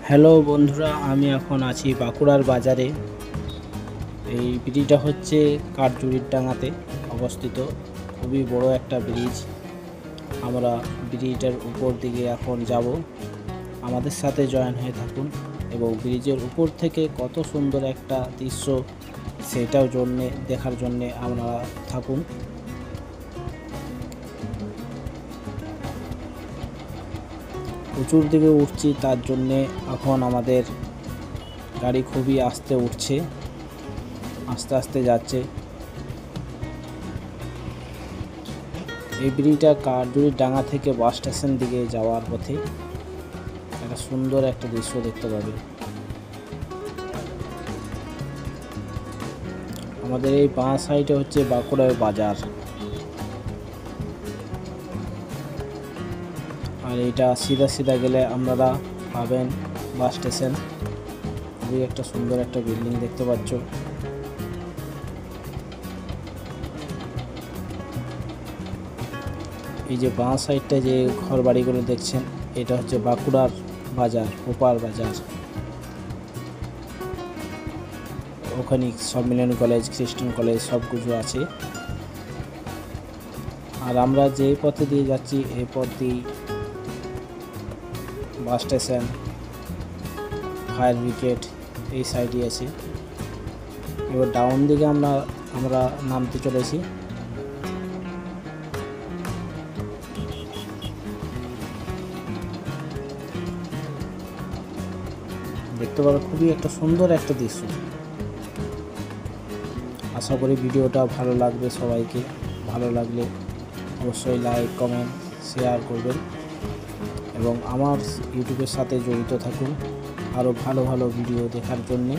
Hello বন্ধুরা, আমি এখন আছি বাঁকুড়ার বাজারে। এই ব্রিজটা হচ্ছে কাঠজুড়ির ডাঙাতে অবস্থিত। খুবই বড় একটা ব্রিজ। আমরা ব্রিজটার উপর দিকে এখন যাব। আমাদের সাথে জয়েন হয়ে থাকুন এবং ব্রিজের উপর থেকে কত সুন্দর একটা দৃশ্য সেটাও দেখার জন্যে আমরা থাকুন। উঁচুর দিকে উঠছি, তার জন্যে এখন আমাদের গাড়ি খুবই আস্তে উঠছে, আস্তে আস্তে যাচ্ছে। এই ব্রিজটা কাঠজুড়ির ডাঙা থেকে বাস স্টেশন দিকে যাওয়ার পথে একটা সুন্দর একটা দৃশ্য দেখতে পাবে। আমাদের এই বাঁ সাইডে হচ্ছে বাঁকুড়ার বাজার, আর এটা সিধা সিধা গেলে আপনারা পাবেন বাস স্টেশন। খুবই একটা সুন্দর একটা বিল্ডিং দেখতে পাচ্ছ। এই যে বাঁ সাইডটা যে ঘর বাড়িগুলো দেখছেন, এটা হচ্ছে বাঁকুড়ার বাজার, ওপার বাজার। ওখানে সম্মিলনী কলেজ, খ্রিস্টান কলেজ সব কিছু আছে। আর আমরা যে পথে দিয়ে যাচ্ছি এই পথ দিয়ে বাস স্টেশন, ফায়ার ব্রিগেড এই সাইডে আছে। এবার ডাউন দিকে আমরা নামতে চলেছি। দেখতে পারো খুবই একটা সুন্দর একটা দৃশ্য। আশা করি ভিডিওটা ভালো লাগবে সবাইকে। ভালো লাগলে অবশ্যই লাইক, কমেন্ট, শেয়ার করবেন এবং আমার ইউটিউবের সাথে জড়িত থাকুন আরও ভালো ভালো ভিডিও দেখার জন্যে।